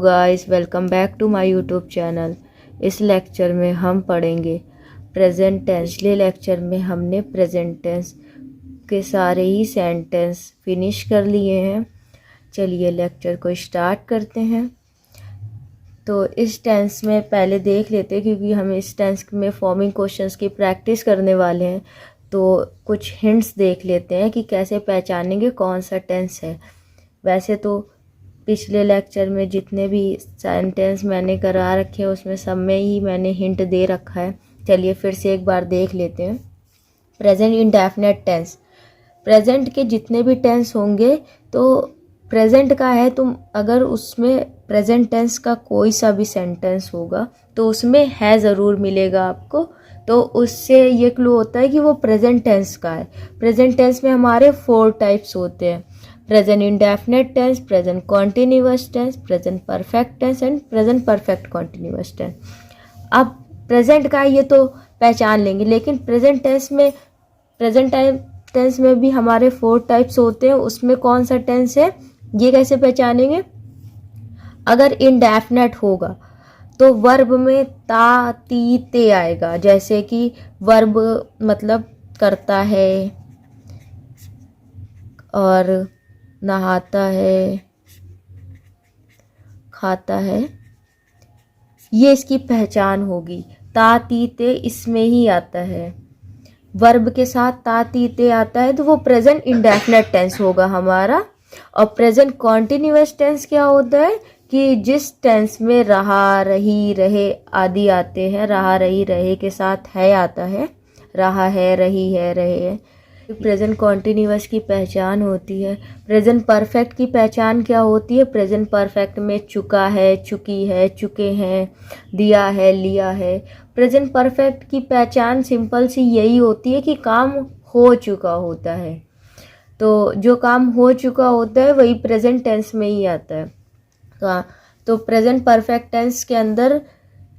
Guys, welcome back to my YouTube channel. इस lecture में हम पढ़ेंगे प्रेजेंट टेंस। पिछले लेक्चर में हमने प्रेजेंट टेंस के सारे ही सेंटेंस फिनिश कर लिए हैं। चलिए लेक्चर को स्टार्ट करते हैं। तो इस टेंस में पहले देख लेते हैं, क्योंकि हम इस टेंस में फॉर्मिंग क्वेश्चंस की प्रैक्टिस करने वाले हैं। तो कुछ हिंट्स देख लेते हैं कि कैसे पहचानेंगे कौन सा टेंस है। वैसे तो पिछले लेक्चर में जितने भी सेंटेंस मैंने करा रखे हैं उसमें सब में ही मैंने हिंट दे रखा है। चलिए फिर से एक बार देख लेते हैं। प्रेजेंट इंडेफिनिट टेंस, प्रेजेंट के जितने भी टेंस होंगे तो प्रेजेंट का है, तुम अगर उसमें प्रेजेंट टेंस का कोई सा भी सेंटेंस होगा तो उसमें है ज़रूर मिलेगा आपको। तो उससे ये क्लू होता है कि वो प्रेजेंट टेंस का है। प्रेजेंट टेंस में हमारे 4 टाइप्स होते हैं: present indefinite tense, present continuous tense, present perfect tense and present perfect continuous tense. अब प्रेजेंट का ये तो पहचान लेंगे, लेकिन प्रेजेंट टेंस में भी हमारे 4 टाइप्स होते हैं। उसमें कौन सा टेंस है ये कैसे पहचानेंगे? अगर इंडेफिनिट होगा तो वर्ब में ता ती ते आएगा। जैसे कि वर्ब मतलब करता है और नहाता है, खाता है, ये इसकी पहचान होगी। ता ती ते इसमें ही आता है। वर्ब के साथ ता ती ते आता है तो वो प्रेजेंट इंडेफिनिट टेंस होगा हमारा। और प्रेजेंट कॉन्टिन्यूअस टेंस क्या होता है कि जिस टेंस में रहा, रही, रहे आदि आते हैं। रहा, रही, रहे के साथ है आता है। रहा है, रही है, रहे है। प्रेजेंट कॉन्टिन्यूअस की पहचान होती है। प्रेजेंट परफेक्ट की पहचान क्या होती है? प्रेजेंट परफेक्ट में चुका है, चुकी है, चुके हैं, दिया है, लिया है। प्रेजेंट परफेक्ट की पहचान सिंपल सी यही होती है कि काम हो चुका होता है। तो जो काम हो चुका होता है वही प्रेजेंट टेंस में ही आता है। तो प्रेजेंट परफेक्ट टेंस के अंदर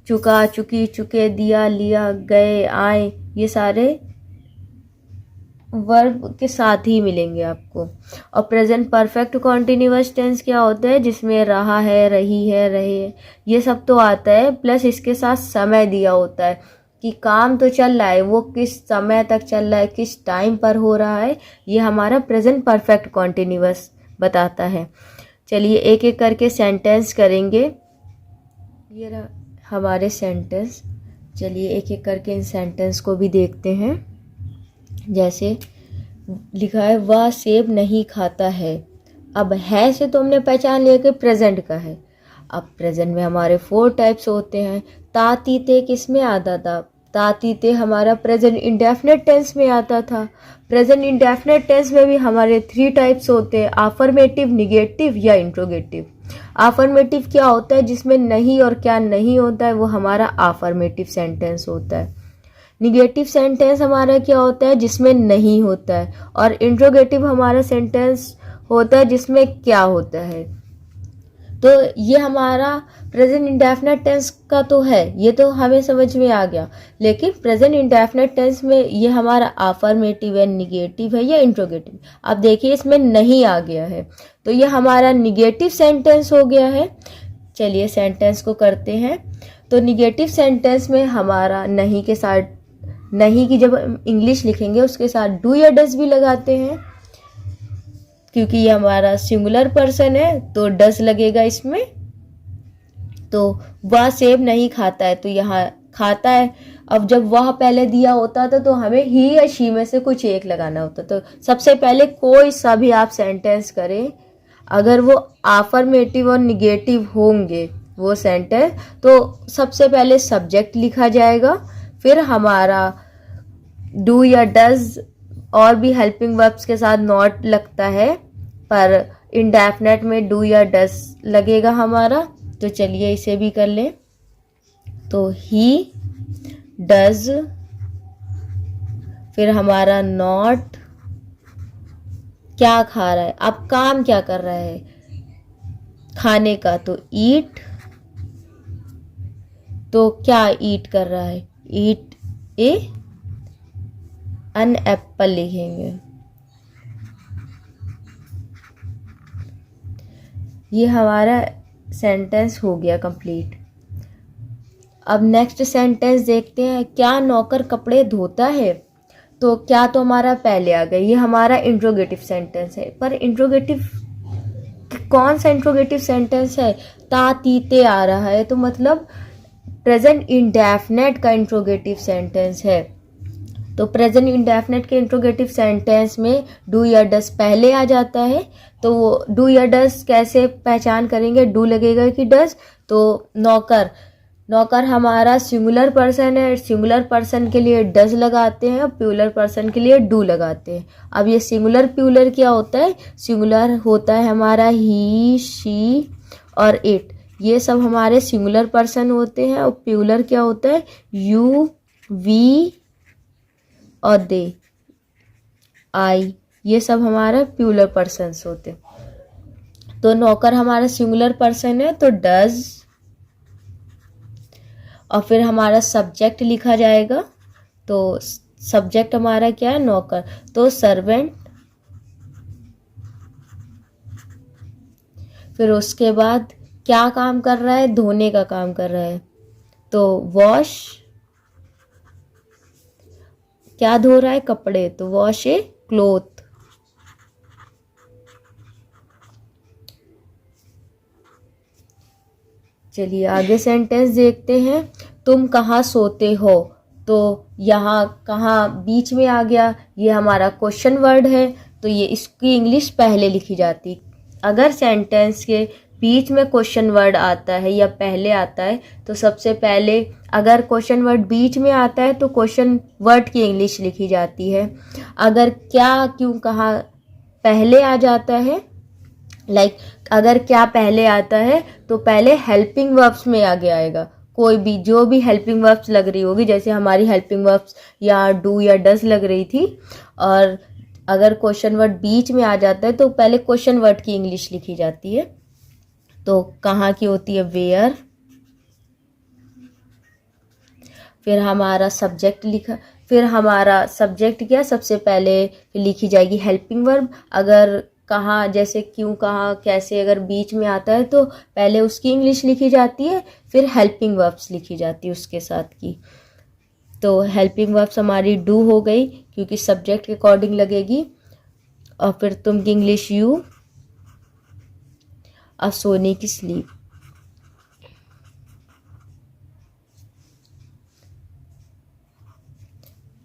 चुका, चुकी, चुके, दिया, लिया, गए, आए, ये सारे वर्ब के साथ ही मिलेंगे आपको। और प्रेजेंट परफेक्ट कॉन्टिन्यूअस टेंस क्या होता है? जिसमें रहा है, रही है, रहे, ये सब तो आता है, प्लस इसके साथ समय दिया होता है कि काम तो चल रहा है, वो किस समय तक चल रहा है, किस टाइम पर हो रहा है, ये हमारा प्रेजेंट परफेक्ट कॉन्टिन्यूअस बताता है। चलिए एक एक करके सेंटेंस करेंगे। ये रहा हमारे सेंटेंस। चलिए एक एक करके इन सेंटेंस को भी देखते हैं। जैसे लिखा है, वह सेब नहीं खाता है। अब है से तो हमने पहचान लिया कि प्रेजेंट का है। अब प्रेजेंट में हमारे 4 टाइप्स होते हैं। ता ती ते किस में आता था? ता ती ते हमारा प्रेजेंट इंडेफिनिट टेंस में आता था। प्रेजेंट इंडेफिनिट टेंस में भी हमारे 3 टाइप्स होते हैं: अफर्मेटिव, निगेटिव या इंट्रोगेटिव। अफर्मेटिव क्या होता है? जिसमें नहीं और क्या नहीं होता है, वो हमारा अफर्मेटिव सेंटेंस होता है। निगेटिव सेंटेंस हमारा क्या होता है? जिसमें नहीं होता है। और इंट्रोगेटिव हमारा सेंटेंस होता है जिसमें क्या होता है। तो ये हमारा प्रेजेंट इंडेफिनिट टेंस का तो है, ये तो हमें समझ में आ गया। लेकिन प्रेजेंट इंडेफिनिट टेंस में ये हमारा अफर्मेटिव है, निगेटिव है या इंट्रोगेटिव। अब देखिए इसमें नहीं आ गया है तो ये हमारा निगेटिव सेंटेंस हो गया है। चलिए सेंटेंस को करते हैं। तो निगेटिव सेंटेंस में हमारा नहीं के साथ, नहीं की जब इंग्लिश लिखेंगे उसके साथ डू या डज भी लगाते हैं, क्योंकि ये हमारा सिंगुलर पर्सन है तो डज लगेगा इसमें। तो वह सेब नहीं खाता है तो यहाँ खाता है। अब जब वह पहले दिया होता था तो हमें ही या शी में से कुछ एक लगाना होता। तो सबसे पहले कोई सा भी आप सेंटेंस करें, अगर वो अफर्मेटिव और निगेटिव होंगे वो सेंटेंस, तो सबसे पहले सब्जेक्ट लिखा जाएगा, फिर हमारा डू या डज और भी हेल्पिंग वर्ब्स के साथ नॉट लगता है, पर इंडेफिनिट में डू या डज लगेगा हमारा। तो चलिए इसे भी कर लें। तो ही, डज, फिर हमारा नॉट, क्या खा रहा है, अब काम क्या कर रहा है खाने का, तो ईट, तो क्या ईट कर रहा है, ईट एन एप्पल लिखेंगे। ये हमारा सेंटेंस हो गया कंप्लीट। अब नेक्स्ट सेंटेंस देखते हैं, क्या नौकर कपड़े धोता है? तो क्या तो हमारा पहले आ गया, ये हमारा इंट्रोगेटिव सेंटेंस है। पर इंट्रोगेटिव कौन सा इंट्रोगेटिव सेंटेंस है? ता तीते आ रहा है, तो मतलब प्रेजेंट इंडेफिनेट का इंट्रोगेटिव सेंटेंस है। तो प्रेजेंट इंडेफिनेट के इंट्रोगेटिव सेंटेंस में डू या डस पहले आ जाता है। तो वो डू या डस कैसे पहचान करेंगे, डू लगेगा कि डस? तो नौकर हमारा सिंगुलर पर्सन है, सिंगुलर पर्सन के लिए डस लगाते हैं और प्यूलर पर्सन के लिए डू लगाते हैं। अब ये सिंगुलर प्यूलर क्या होता है? सिंगुलर होता है हमारा ही, शी और इट, ये सब हमारे सिंगुलर पर्सन होते हैं। और प्यूलर क्या होता है? यू, वी और दे, आई, ये सब हमारा प्यूलर पर्सन्स होते हैं। तो नौकर हमारा सिंगुलर पर्सन है तो डज, और फिर हमारा सब्जेक्ट लिखा जाएगा। तो सब्जेक्ट हमारा क्या है? नौकर, तो सर्वेंट। फिर उसके बाद क्या काम कर रहा है? धोने का काम कर रहा है, तो वॉश। क्या धो रहा है? कपड़े, तो वॉश ए क्लोथ। चलिए आगे सेंटेंस देखते हैं, तुम कहाँ सोते हो? तो यहाँ कहाँ बीच में आ गया, ये हमारा क्वेश्चन वर्ड है, तो ये इसकी इंग्लिश पहले लिखी जाती। अगर सेंटेंस के बीच में क्वेश्चन वर्ड आता है या पहले आता है, तो सबसे पहले अगर क्वेश्चन वर्ड बीच में आता है तो क्वेश्चन वर्ड की इंग्लिश लिखी जाती है। अगर क्या, क्यों, कहाँ पहले आ जाता है, अगर क्या पहले आता है तो पहले हेल्पिंग वर्ब्स में आगे आएगा। कोई भी जो भी हेल्पिंग वर्ब्स लग रही होगी, जैसे हमारी हेल्पिंग वर्ब्स या डू या डस लग रही थी, और अगर क्वेश्चन वर्ड बीच में आ जाता है तो पहले क्वेश्चन वर्ड की इंग्लिश लिखी जाती है। तो कहाँ की होती है? वेयर। फिर हमारा सब्जेक्ट लिखा, फिर हमारा सब्जेक्ट क्या, सबसे पहले लिखी जाएगी हेल्पिंग वर्ब। अगर कहाँ, जैसे क्यों, कहाँ, कैसे अगर बीच में आता है तो पहले उसकी इंग्लिश लिखी जाती है, फिर हेल्पिंग वर्ब्स लिखी जाती है उसके साथ की। तो हेल्पिंग वर्ब्स हमारी डू हो गई क्योंकि सब्जेक्ट के अकॉर्डिंग लगेगी। और फिर तुम की इंग्लिश यू, और सोने की स्लीप।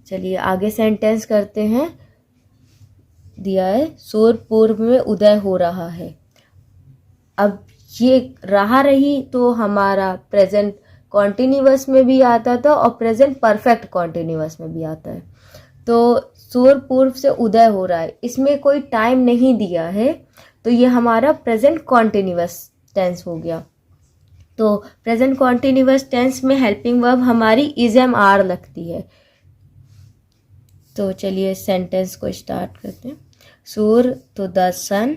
चलिए आगे सेंटेंस करते हैं। दिया है, सूर्य पूर्व में उदय हो रहा है। अब ये रहा रही तो हमारा प्रेजेंट कॉन्टिन्यूअस में भी आता था और प्रेजेंट परफेक्ट कॉन्टिन्यूअस में भी आता है। तो सूर्य पूर्व से उदय हो रहा है, इसमें कोई टाइम नहीं दिया है, तो ये हमारा प्रेजेंट कॉन्टिन्यूअस टेंस हो गया। तो प्रेजेंट कॉन्टिन्यूअस टेंस में हेल्पिंग वर्ब हमारी इज एम आर लगती है। तो चलिए सेंटेंस को स्टार्ट करते हैं। सूर्य, तो द सन,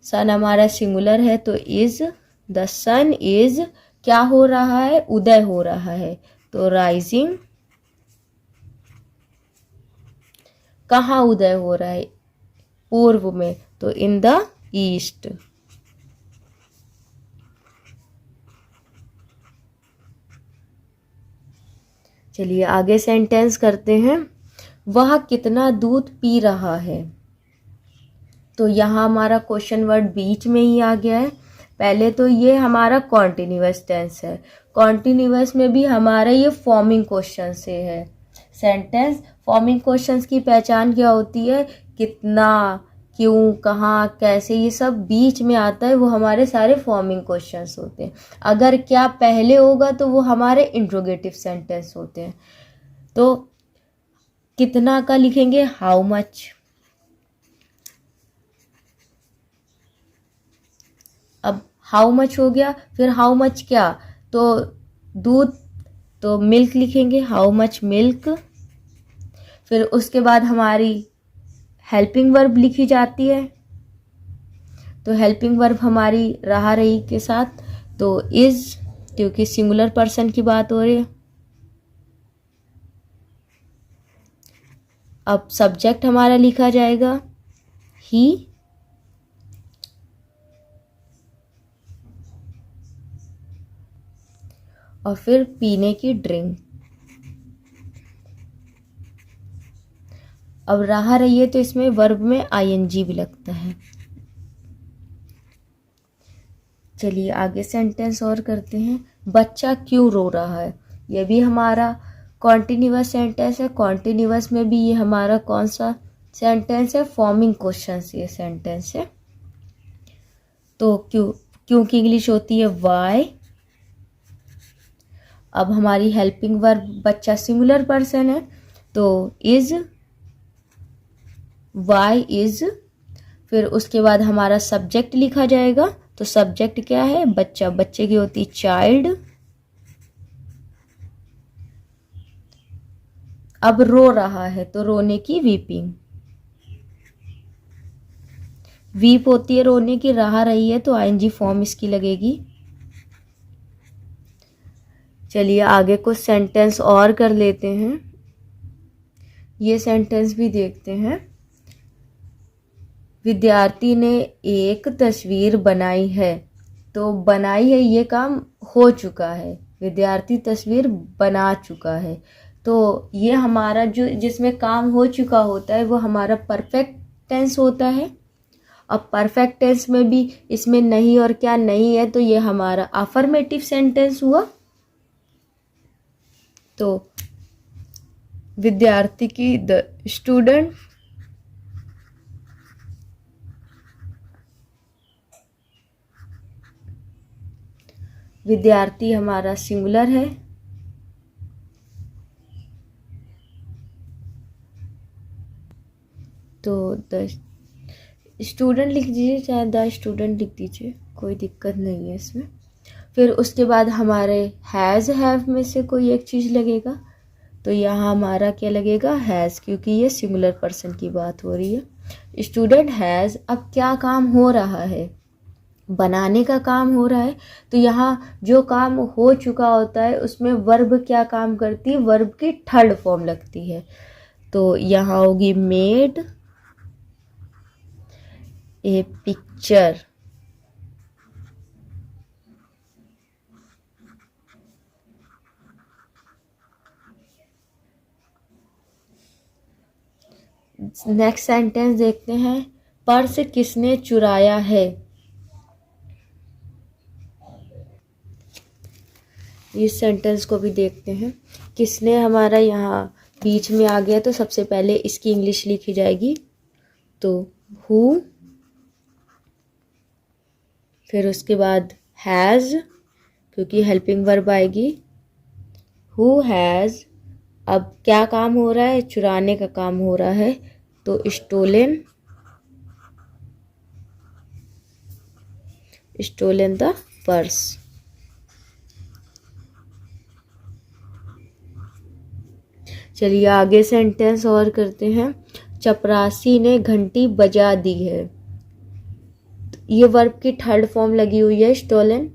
सन हमारा सिंगुलर है तो इज, द सन इज, क्या हो रहा है? उदय हो रहा है, तो राइजिंग। कहाँ उदय हो रहा है? पूर्व में, तो इन द ईस्ट। चलिए आगे सेंटेंस करते हैं। वह कितना दूध पी रहा है? तो यहाँ हमारा क्वेश्चन वर्ड बीच में ही आ गया है। पहले तो ये हमारा कॉन्टिन्यूअस टेंस है, कॉन्टिन्यूअस में भी हमारा ये फॉर्मिंग क्वेश्चन से है। सेंटेंस फॉर्मिंग क्वेश्चंस की पहचान क्या होती है? कितना, क्यों, कहाँ, कैसे, ये सब बीच में आता है, वो हमारे सारे फॉर्मिंग क्वेश्चंस होते हैं। अगर क्या पहले होगा तो वो हमारे इंट्रोगेटिव सेंटेंस होते हैं। तो कितना का लिखेंगे? How much. अब हाउ मच हो गया, फिर हाउ मच क्या, तो दूध, तो मिल्क लिखेंगे, हाउ मच मिल्क। फिर उसके बाद हमारी हेल्पिंग वर्ब लिखी जाती है, तो हेल्पिंग वर्ब हमारी रहा रही के साथ, तो इज, क्योंकि सिंगुलर पर्सन की बात हो रही है। अब सब्जेक्ट हमारा लिखा जाएगा ही, और फिर पीने की ड्रिंक। अब रहा रही है तो इसमें वर्ब में आईएनजी भी लगता है। चलिए आगे सेंटेंस और करते हैं। बच्चा क्यों रो रहा है, ये भी हमारा कॉन्टिन्यूअस सेंटेंस है। कॉन्टिन्यूअस में भी ये हमारा कौन सा सेंटेंस है, फॉर्मिंग क्वेश्चन ये सेंटेंस है। तो क्यों की इंग्लिश होती है वाई। अब हमारी हेल्पिंग वर्ब, बच्चा सिंगुलर पर्सन है तो इज, वाई इज। फिर उसके बाद हमारा सब्जेक्ट लिखा जाएगा, तो सब्जेक्ट क्या है, बच्चा, बच्चे की होती चाइल्ड। अब रो रहा है तो रोने की वीपिंग, वीप होती है रोने की, रहा रही है तो आईएनजी फॉर्म इसकी लगेगी। चलिए आगे कुछ सेंटेंस और कर लेते हैं, ये सेंटेंस भी देखते हैं। विद्यार्थी ने एक तस्वीर बनाई है, तो बनाई है ये काम हो चुका है, विद्यार्थी तस्वीर बना चुका है। तो ये हमारा जो जिसमें काम हो चुका होता है वो हमारा परफेक्ट टेंस होता है। अब परफेक्ट टेंस में भी इसमें नहीं और क्या नहीं है, तो ये हमारा अफर्मेटिव सेंटेंस हुआ। तो विद्यार्थी की द स्टूडेंट, विद्यार्थी हमारा सिंगुलर है। तो द स्टूडेंट लिख दीजिए, चाहे द स्टूडेंट लिख दीजिए, कोई दिक्कत नहीं है इसमें। फिर उसके बाद हमारे हैज़ हैव में से कोई एक चीज़ लगेगा, तो यहाँ हमारा क्या लगेगा, हैज़, क्योंकि ये सिंगुलर पर्सन की बात हो रही है। स्टूडेंट हैज़, अब क्या काम हो रहा है, बनाने का काम हो रहा है। तो यहाँ जो काम हो चुका होता है उसमें वर्ब क्या काम करती है, वर्ब की थर्ड फॉर्म लगती है। तो यहाँ होगी made a picture. Next sentence देखते हैं। पर्स किसने चुराया है, इस सेंटेंस को भी देखते हैं। किसने हमारा यहाँ बीच में आ गया, तो सबसे पहले इसकी इंग्लिश लिखी जाएगी, तो हु। फिर उसके बाद हैज़, क्योंकि हेल्पिंग वर्ब आएगी, हु हैज़। अब क्या काम हो रहा है, चुराने का काम हो रहा है, तो स्टोलन, स्टोलन द पर्स। चलिए आगे सेंटेंस और करते हैं। चपरासी ने घंटी बजा दी है, ये वर्ब की थर्ड फॉर्म लगी हुई है स्टोलन।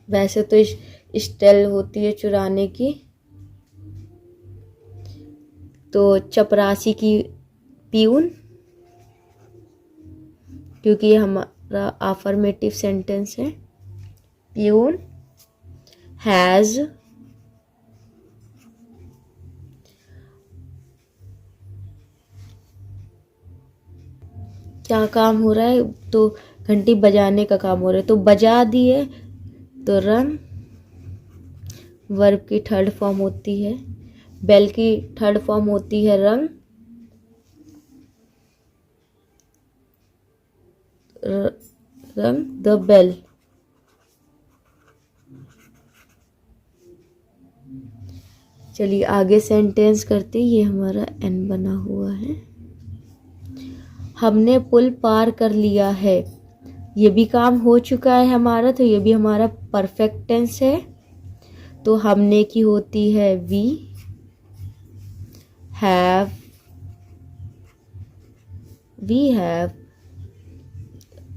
वैसे तो स्टेल होती है चुराने की, तो चपरासी की प्यून, क्योंकि ये हमारा अफर्मेटिव सेंटेंस है। प्यून हैज़, क्या काम हो रहा है, तो घंटी बजाने का काम हो रहा है, तो बजा दी है, तो रंग वर्ब की थर्ड फॉर्म होती है। बेल की थर्ड फॉर्म होती है रंग, रंग द बेल। चलिए आगे सेंटेंस करते, ये हमारा एन बना हुआ है। हमने पुल पार कर लिया है, ये भी काम हो चुका है हमारा, तो ये भी हमारा परफेक्ट टेंस है। तो हमने की होती है वी हैव, वी हैव।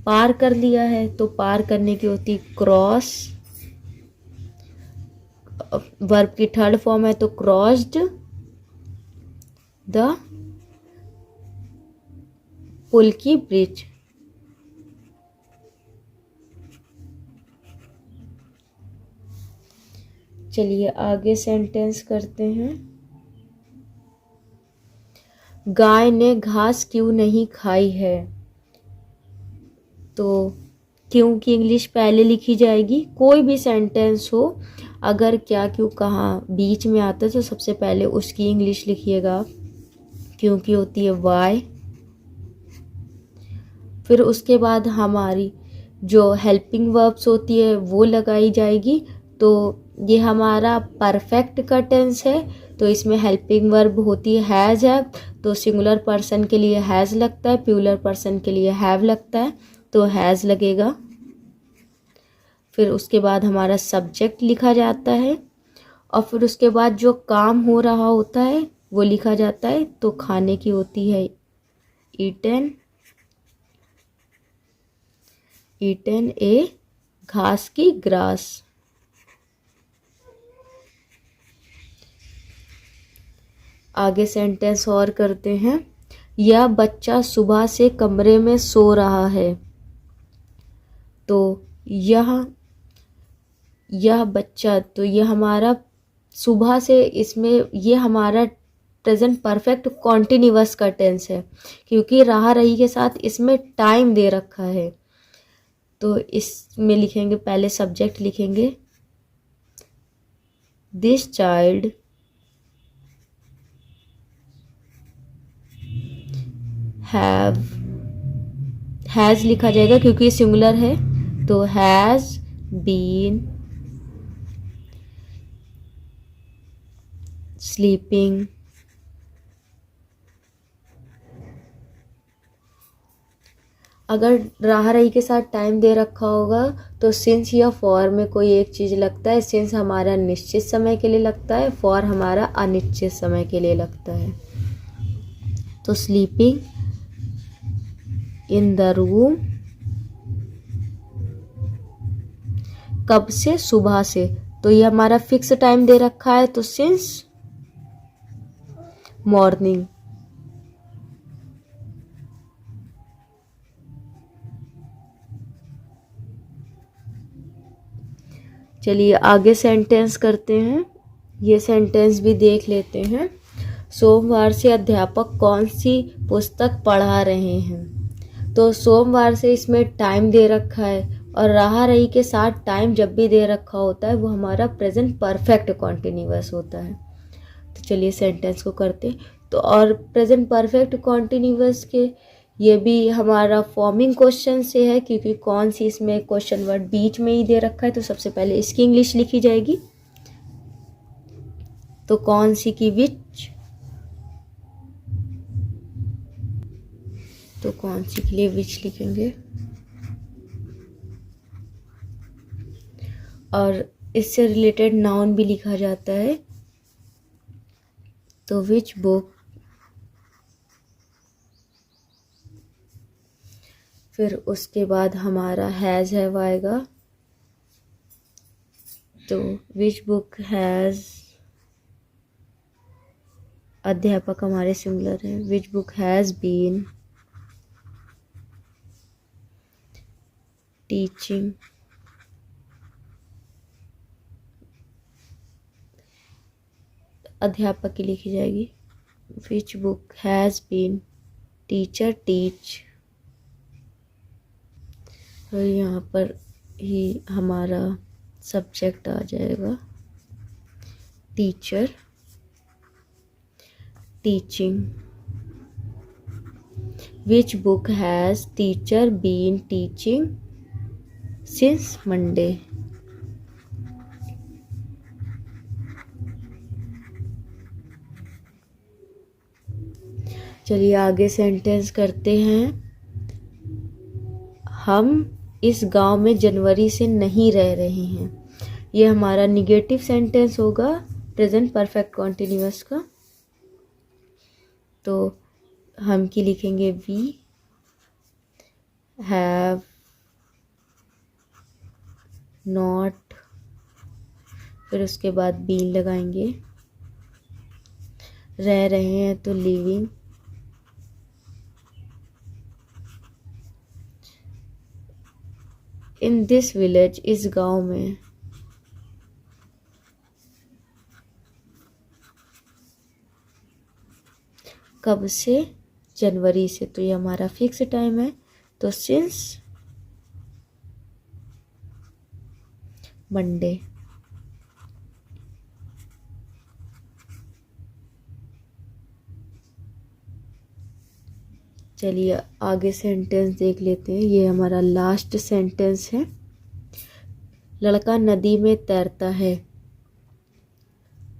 पार कर लिया है, तो पार करने की होती क्रॉस, वर्ब की थर्ड फॉर्म है, तो क्रॉस्ड द पुल की ब्रिज। चलिए आगे सेंटेंस करते हैं। गाय ने घास क्यों नहीं खाई है? तो क्यों की इंग्लिश पहले लिखी जाएगी। कोई भी सेंटेंस हो, अगर क्या क्यों कहाँ बीच में आता है तो सबसे पहले उसकी इंग्लिश लिखिएगा। क्योंकि होती है वाई, फिर उसके बाद हमारी जो हेल्पिंग वर्ब्स होती है वो लगाई जाएगी। तो ये हमारा परफेक्ट का टेंस है, तो इसमें हेल्पिंग वर्ब होती है हैज़ है, तो सिंगुलर पर्सन के लिए हैज़ लगता है, प्लूरल पर्सन के लिए हैव लगता है, तो हैज़ लगेगा। फिर उसके बाद हमारा सब्जेक्ट लिखा जाता है, और फिर उसके बाद जो काम हो रहा होता है वो लिखा जाता है। तो खाने की होती है ईटन, ईटन ए घास की ग्रास। आगे सेंटेंस और करते हैं। यह बच्चा सुबह से कमरे में सो रहा है। तो यह बच्चा, तो यह हमारा सुबह से, इसमें ये हमारा प्रेजेंट परफेक्ट कॉन्टिन्यूअस का टेंस है, क्योंकि रहा रही के साथ इसमें टाइम दे रखा है। तो इसमें लिखेंगे, पहले सब्जेक्ट लिखेंगे दिस चाइल्ड हैज लिखा जाएगा क्योंकि सिंगुलर है, तो हैज बीन स्लीपिंग। अगर राह रही के साथ टाइम दे रखा होगा तो सिंस या फॉर में कोई एक चीज़ लगता है। सिंस हमारा निश्चित समय के लिए लगता है, फॉर हमारा अनिश्चित समय के लिए लगता है। तो स्लीपिंग इन द रूम, कब से? सुबह से। तो ये हमारा फिक्स टाइम दे रखा है, तो सिंस मॉर्निंग। चलिए आगे सेंटेंस करते हैं। ये सेंटेंस भी देख लेते हैं। सोमवार से अध्यापक कौन सी पुस्तक पढ़ा रहे हैं? तो सोमवार से इसमें टाइम दे रखा है, और रहा रही के साथ टाइम जब भी दे रखा होता है वो हमारा प्रेजेंट परफेक्ट कॉन्टिन्यूअस होता है। तो चलिए सेंटेंस को करते। तो और प्रेजेंट परफेक्ट कॉन्टिन्यूअस के ये भी हमारा फॉर्मिंग क्वेश्चन से है, क्योंकि कौन सी इसमें क्वेश्चन वर्ड बीच में ही दे रखा है, तो सबसे पहले इसकी इंग्लिश लिखी जाएगी। तो कौन सी की विच, तो कौन सी के लिए विच लिखेंगे। और इससे रिलेटेड नाउन भी लिखा जाता है, तो विच बुक। फिर उसके बाद हमारा हैज़ हैव आएगा, तो विच बुक हैज़, अध्यापक हमारे सिंगुलर है, which book has been teaching. अध्यापक की लिखी जाएगी, which book has been teacher teach. और यहाँ पर ही हमारा सब्जेक्ट आ जाएगा teacher teaching. Which book has teacher been teaching since Monday. चलिए आगे सेंटेंस करते हैं। हम इस गांव में जनवरी से नहीं रह रहे हैं। ये हमारा निगेटिव सेंटेंस होगा प्रेजेंट परफेक्ट कॉन्टिन्यूअस का। तो हम की लिखेंगे वी हैव नॉट, फिर उसके बाद बीन लगाएंगे। रह रहे हैं तो लिविंग, इन दिस विलेज, इस गांव में। कब से? जनवरी से, तो ये हमारा फिक्स टाइम है। तो सिंस मंडे। चलिए आगे सेंटेंस देख लेते हैं। ये हमारा लास्ट सेंटेंस है। लड़का नदी में तैरता है।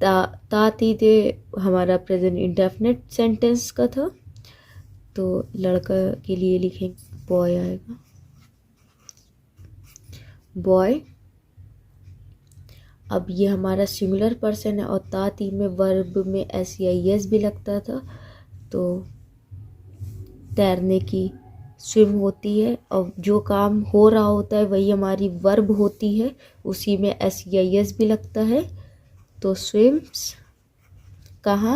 ताती दे हमारा प्रेजेंट इंडेफिनिट सेंटेंस का था, तो लड़का के लिए लिखेंगे बॉय आएगा, बॉय। अब ये हमारा सिंगुलर पर्सन है और ताती में वर्ब में SEIS भी लगता था, तो तैरने की स्विम होती है और जो काम हो रहा होता है वही हमारी वर्ब होती है, उसी में SEIS भी लगता है। तो स्विम्स कहाँ?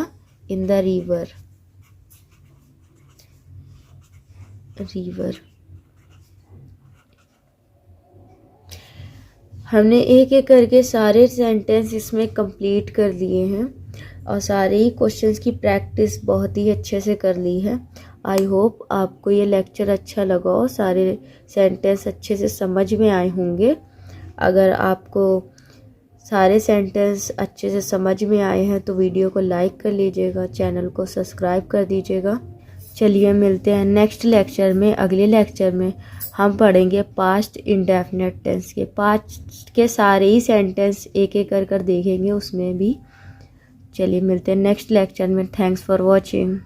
In the river, river. हमने एक एक करके सारे सेंटेंस इसमें कंप्लीट कर लिए हैं और सारे ही क्वेश्चंस की प्रैक्टिस बहुत ही अच्छे से कर ली है। आई होप आपको ये लेक्चर अच्छा लगा हो, सारे सेंटेंस अच्छे से समझ में आए होंगे। अगर आपको सारे सेंटेंस अच्छे से समझ में आए हैं तो वीडियो को लाइक कर लीजिएगा, चैनल को सब्सक्राइब कर दीजिएगा। चलिए मिलते हैं नेक्स्ट लेक्चर में। अगले लेक्चर में हम पढ़ेंगे पास्ट इंडेफिनिट टेंस के। पास्ट के सारे ही सेंटेंस एक एक कर देखेंगे उसमें भी। चलिए मिलते हैं नेक्स्ट लेक्चर में। Thanks for watching.